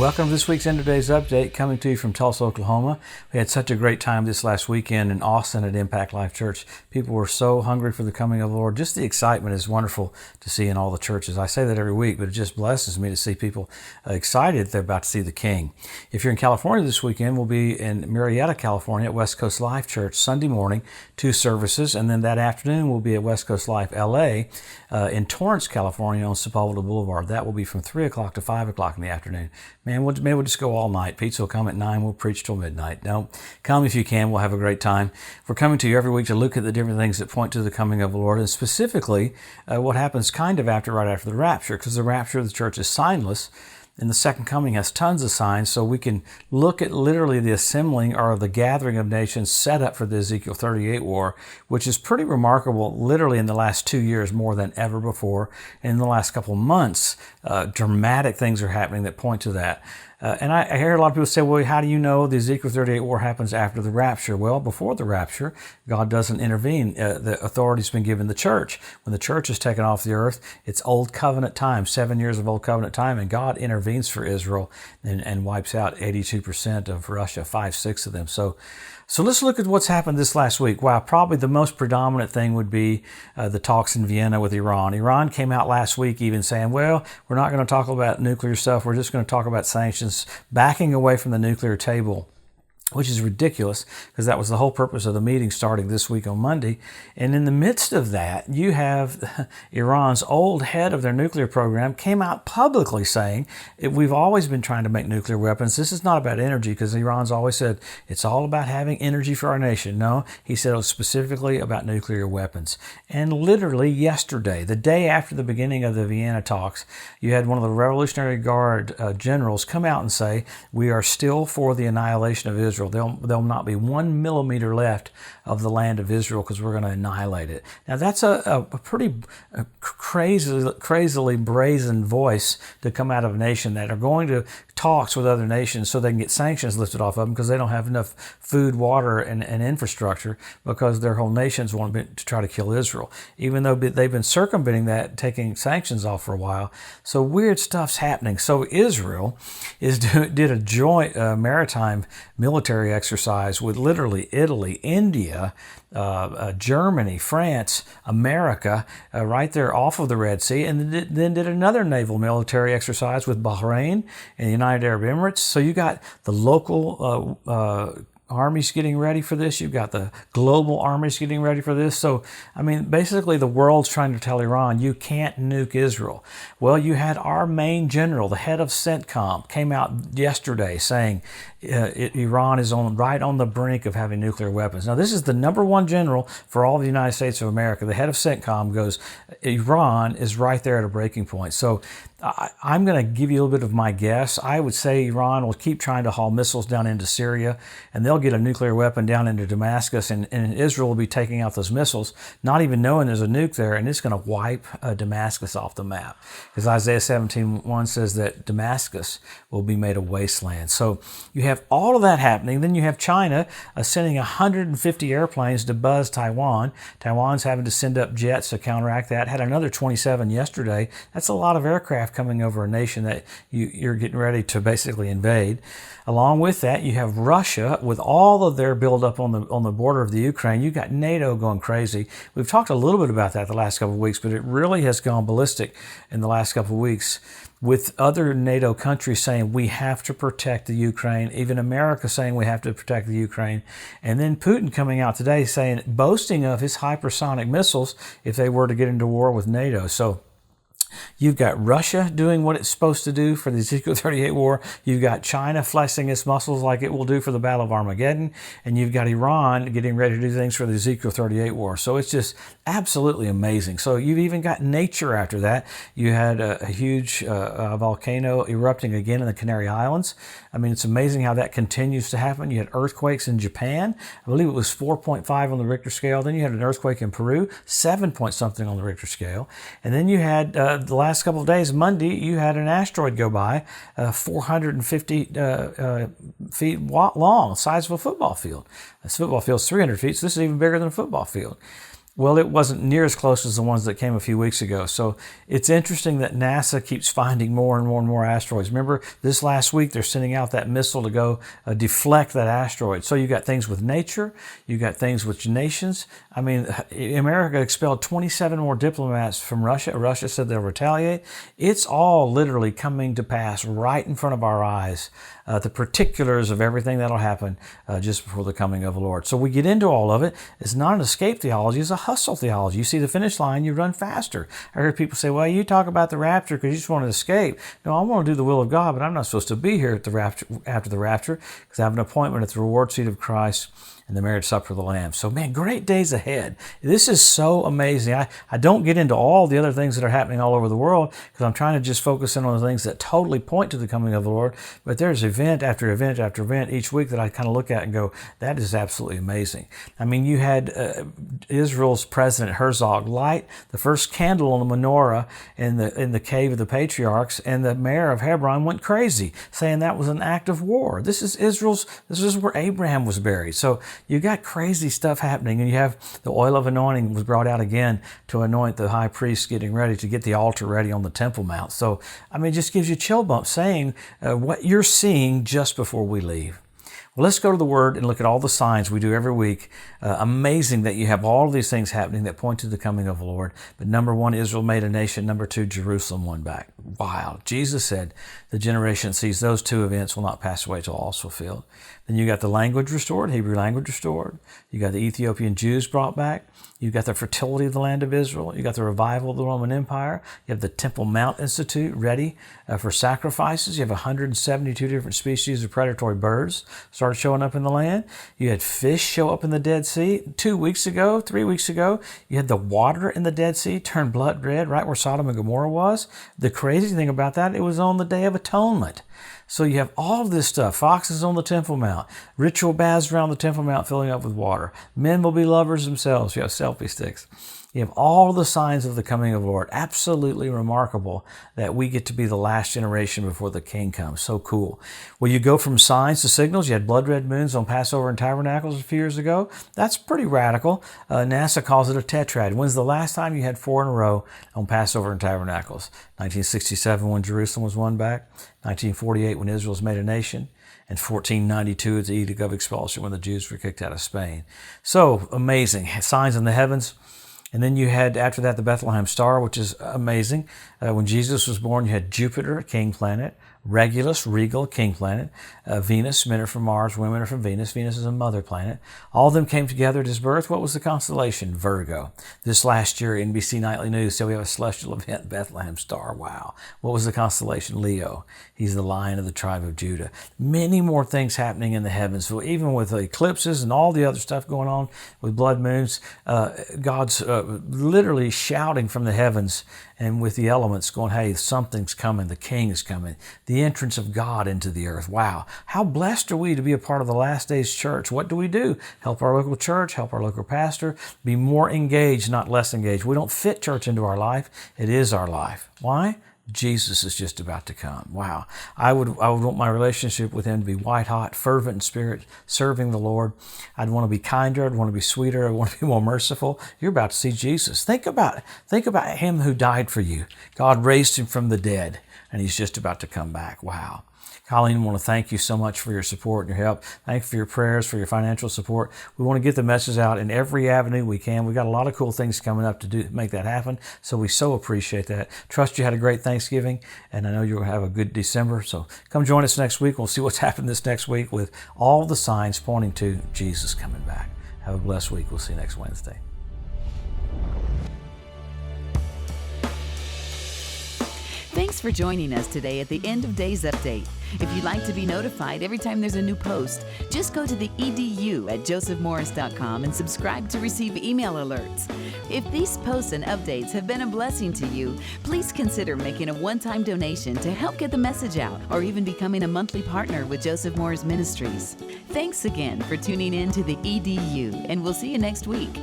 Welcome to this week's End of Days Update, coming to you from Tulsa, Oklahoma. We had such a great time this last weekend in Austin at Impact Life Church. People were so hungry for the coming of the Lord. Just the excitement is wonderful to see in all the churches. I say that every week, but it just blesses me to see people excited they're about to see the King. If you're in California this weekend, we'll be in Marietta, California at West Coast Life Church Sunday morning, 2 services, and then that afternoon we'll be at West Coast Life LA in Torrance, California on Sepulveda Boulevard. That will be from 3 o'clock to 5 o'clock in the afternoon. Man, maybe we'll just go all night. Pizza will come at 9. We'll preach till midnight. No, come if you can. We'll have a great time. We're coming to you every week to look at the different things that point to the coming of the Lord, and specifically what happens kind of right after the rapture, because the rapture of the church is signless, and the second coming has tons of signs, so we can look at literally the assembling or the gathering of nations set up for the Ezekiel 38 war, which is pretty remarkable literally in the last 2 years more than ever before. And in the last couple of months, dramatic things are happening that point to that. And I hear a lot of people say, well, how do you know the Ezekiel 38 war happens after the rapture? Well, before the rapture, God doesn't intervene. The authority's been given the church. When the church is taken off the earth, it's Old Covenant time, 7 years of Old Covenant time, and God intervenes for Israel and wipes out 82% of Russia, 5/6 of them. So let's look at what's happened this last week. Wow, probably the most predominant thing would be the talks in Vienna with Iran. Iran came out last week even saying, well, we're not going to talk about nuclear stuff. We're just going to talk about sanctions, backing away from the nuclear table, which is ridiculous because that was the whole purpose of the meeting starting this week on Monday. And in the midst of that, you have Iran's old head of their nuclear program came out publicly saying, we've always been trying to make nuclear weapons. This is not about energy, because Iran's always said it's all about having energy for our nation. No, he said it was specifically about nuclear weapons. And literally yesterday, the day after the beginning of the Vienna talks, you had one of the Revolutionary Guard generals come out and say, we are still for the annihilation of Israel. There'll not be 1 millimeter left of the land of Israel because we're going to annihilate it. Now that's a pretty crazily brazen voice to come out of a nation that are going to talks with other nations so they can get sanctions lifted off of them because they don't have enough food, water, and infrastructure, because their whole nations want to try to kill Israel, even though they've been circumventing that, taking sanctions off for a while. So weird stuff's happening. So Israel did a joint maritime military exercise with literally Italy, India, Germany, France, America, right there off of the Red Sea, and then did another naval military exercise with Bahrain and the United Arab Emirates. So you got the local armies getting ready for this. You've got the global armies getting ready for this. So, I mean, basically the world's trying to tell Iran, you can't nuke Israel. Well, you had our main general, the head of CENTCOM, came out yesterday saying Iran is right on the brink of having nuclear weapons. Now, this is the number one general for all the United States of America. The head of CENTCOM goes, Iran is right there at a breaking point. So I'm going to give you a little bit of my guess. I would say Iran will keep trying to haul missiles down into Syria, and they'll get a nuclear weapon down into Damascus, and Israel will be taking out those missiles, not even knowing there's a nuke there, and it's going to wipe Damascus off the map. Because Isaiah 17:1 says that Damascus will be made a wasteland. So you have all of that happening. Then you have China sending 150 airplanes to buzz Taiwan. Taiwan's having to send up jets to counteract that. Had another 27 yesterday. That's a lot of aircraft coming over a nation that you're getting ready to basically invade. Along with that, you have Russia with all of their buildup on the border of the Ukraine. You've got NATO going crazy. We've talked a little bit about that the last couple of weeks, but it really has gone ballistic in the last couple of weeks, with other NATO countries saying we have to protect the Ukraine, even America saying we have to protect the Ukraine, and then Putin coming out today saying, boasting of his hypersonic missiles if they were to get into war with NATO. So you've got Russia doing what it's supposed to do for the Ezekiel 38 war. You've got China flexing its muscles like it will do for the Battle of Armageddon. And you've got Iran getting ready to do things for the Ezekiel 38 war. So it's just absolutely amazing. So you've even got nature after that. You had a huge volcano erupting again in the Canary Islands. I mean, it's amazing how that continues to happen. You had earthquakes in Japan. I believe it was 4.5 on the Richter scale. Then you had an earthquake in Peru, 7 point something on the Richter scale. And then you had the last couple of days, Monday, you had an asteroid go by, 450 feet long, size of a football field. This football field's 300 feet, so this is even bigger than a football field. Well, it wasn't near as close as the ones that came a few weeks ago. So it's interesting that NASA keeps finding more and more and more asteroids. Remember, this last week they're sending out that missile to go deflect that asteroid. So you got things with nature, you got things with nations. I mean, America expelled 27 more diplomats from Russia. Russia said they'll retaliate. It's all literally coming to pass right in front of our eyes. The particulars of everything that'll happen just before the coming of the Lord. So we get into all of it. It's not an escape theology, it's a hustle theology. You see the finish line, you run faster. I heard people say, well, you talk about the rapture because you just want to escape. No, I want to do the will of God, but I'm not supposed to be here at the rapture, after the rapture, because I have an appointment at the reward seat of Christ and the marriage supper of the Lamb. So, man, great days ahead. This is so amazing. I don't get into all the other things that are happening all over the world because I'm trying to just focus in on the things that totally point to the coming of the Lord. But there's event after event after event each week that I kind of look at and go, that is absolutely amazing. I mean, you had Israel's President Herzog light the first candle on the menorah in the cave of the patriarchs, and the mayor of Hebron went crazy, saying that was an act of war. This is where Abraham was buried. So you got crazy stuff happening, and you have the oil of anointing was brought out again to anoint the high priest getting ready to get the altar ready on the Temple Mount. So, I mean, it just gives you chill bumps saying what you're seeing just before we leave. Well, let's go to the Word and look at all the signs we do every week. Amazing that you have all of these things happening that point to the coming of the Lord. But number one, Israel made a nation. Number two, Jerusalem won back. Wow. Jesus said the generation sees those two events will not pass away till all is fulfilled. Then you got the language restored, Hebrew language restored. You got the Ethiopian Jews brought back. You got the fertility of the land of Israel. You got the revival of the Roman Empire. You have the Temple Mount Institute ready for sacrifices. You have 172 different species of predatory birds started showing up in the land. You had fish show up in the Dead Sea. 3 weeks ago, you had the water in the Dead Sea turn blood red right where Sodom and Gomorrah was. The crazy thing about that, it was on the Day of Atonement. So you have all of this stuff. Foxes on the Temple Mount. Ritual baths around the Temple Mount filling up with water. Men will be lovers themselves. You have selfie sticks. You have all the signs of the coming of the Lord. Absolutely remarkable that we get to be the last generation before the King comes. So cool. Well, you go from signs to signals. You had blood red moons on Passover and Tabernacles a few years ago. That's pretty radical. NASA calls it a tetrad. When's the last time you had 4 in a row on Passover and Tabernacles? 1967 when Jerusalem was won back. 1948 when Israel was made a nation. And 1492 at the Edict of Expulsion when the Jews were kicked out of Spain. So amazing. Signs in the heavens. And then you had, after that, the Bethlehem Star, which is amazing. When Jesus was born, you had Jupiter, king planet, Regulus, regal, king planet, Venus, men are from Mars, women are from Venus. Venus is a mother planet. All of them came together at his birth. What was the constellation? Virgo. This last year, NBC Nightly News said we have a celestial event, Bethlehem Star. Wow. What was the constellation? Leo. He's the lion of the tribe of Judah. Many more things happening in the heavens. So even with eclipses and all the other stuff going on with blood moons, God's literally shouting from the heavens and with the elements going, hey, something's coming. The King is coming. The entrance of God into the earth. Wow. How blessed are we to be a part of the last days church? What do? Help our local church, help our local pastor, be more engaged, not less engaged. We don't fit church into our life. It is our life. Why? Jesus is just about to come. Wow. I would want my relationship with him to be white hot, fervent in spirit, serving the Lord. I'd want to be kinder. I'd want to be sweeter. I'd want to be more merciful. You're about to see Jesus. Think about it. Think about him who died for you. God raised him from the dead, and he's just about to come back. Wow. Colleen, I want to thank you so much for your support and your help. Thank you for your prayers, for your financial support. We want to get the message out in every avenue we can. We've got a lot of cool things coming up to make that happen, so we so appreciate that. Trust you had a great Thanksgiving, and I know you'll have a good December. So come join us next week. We'll see what's happened this next week with all the signs pointing to Jesus coming back. Have a blessed week. We'll see you next Wednesday. Thanks for joining us today at the End of Days Update. If you'd like to be notified every time there's a new post, just go to the edu at josephmorris.com and subscribe to receive email alerts. If these posts and updates have been a blessing to you, please consider making a one-time donation to help get the message out, or even becoming a monthly partner with Joseph Morris Ministries. Thanks again for tuning in to the EDU, and we'll see you next week.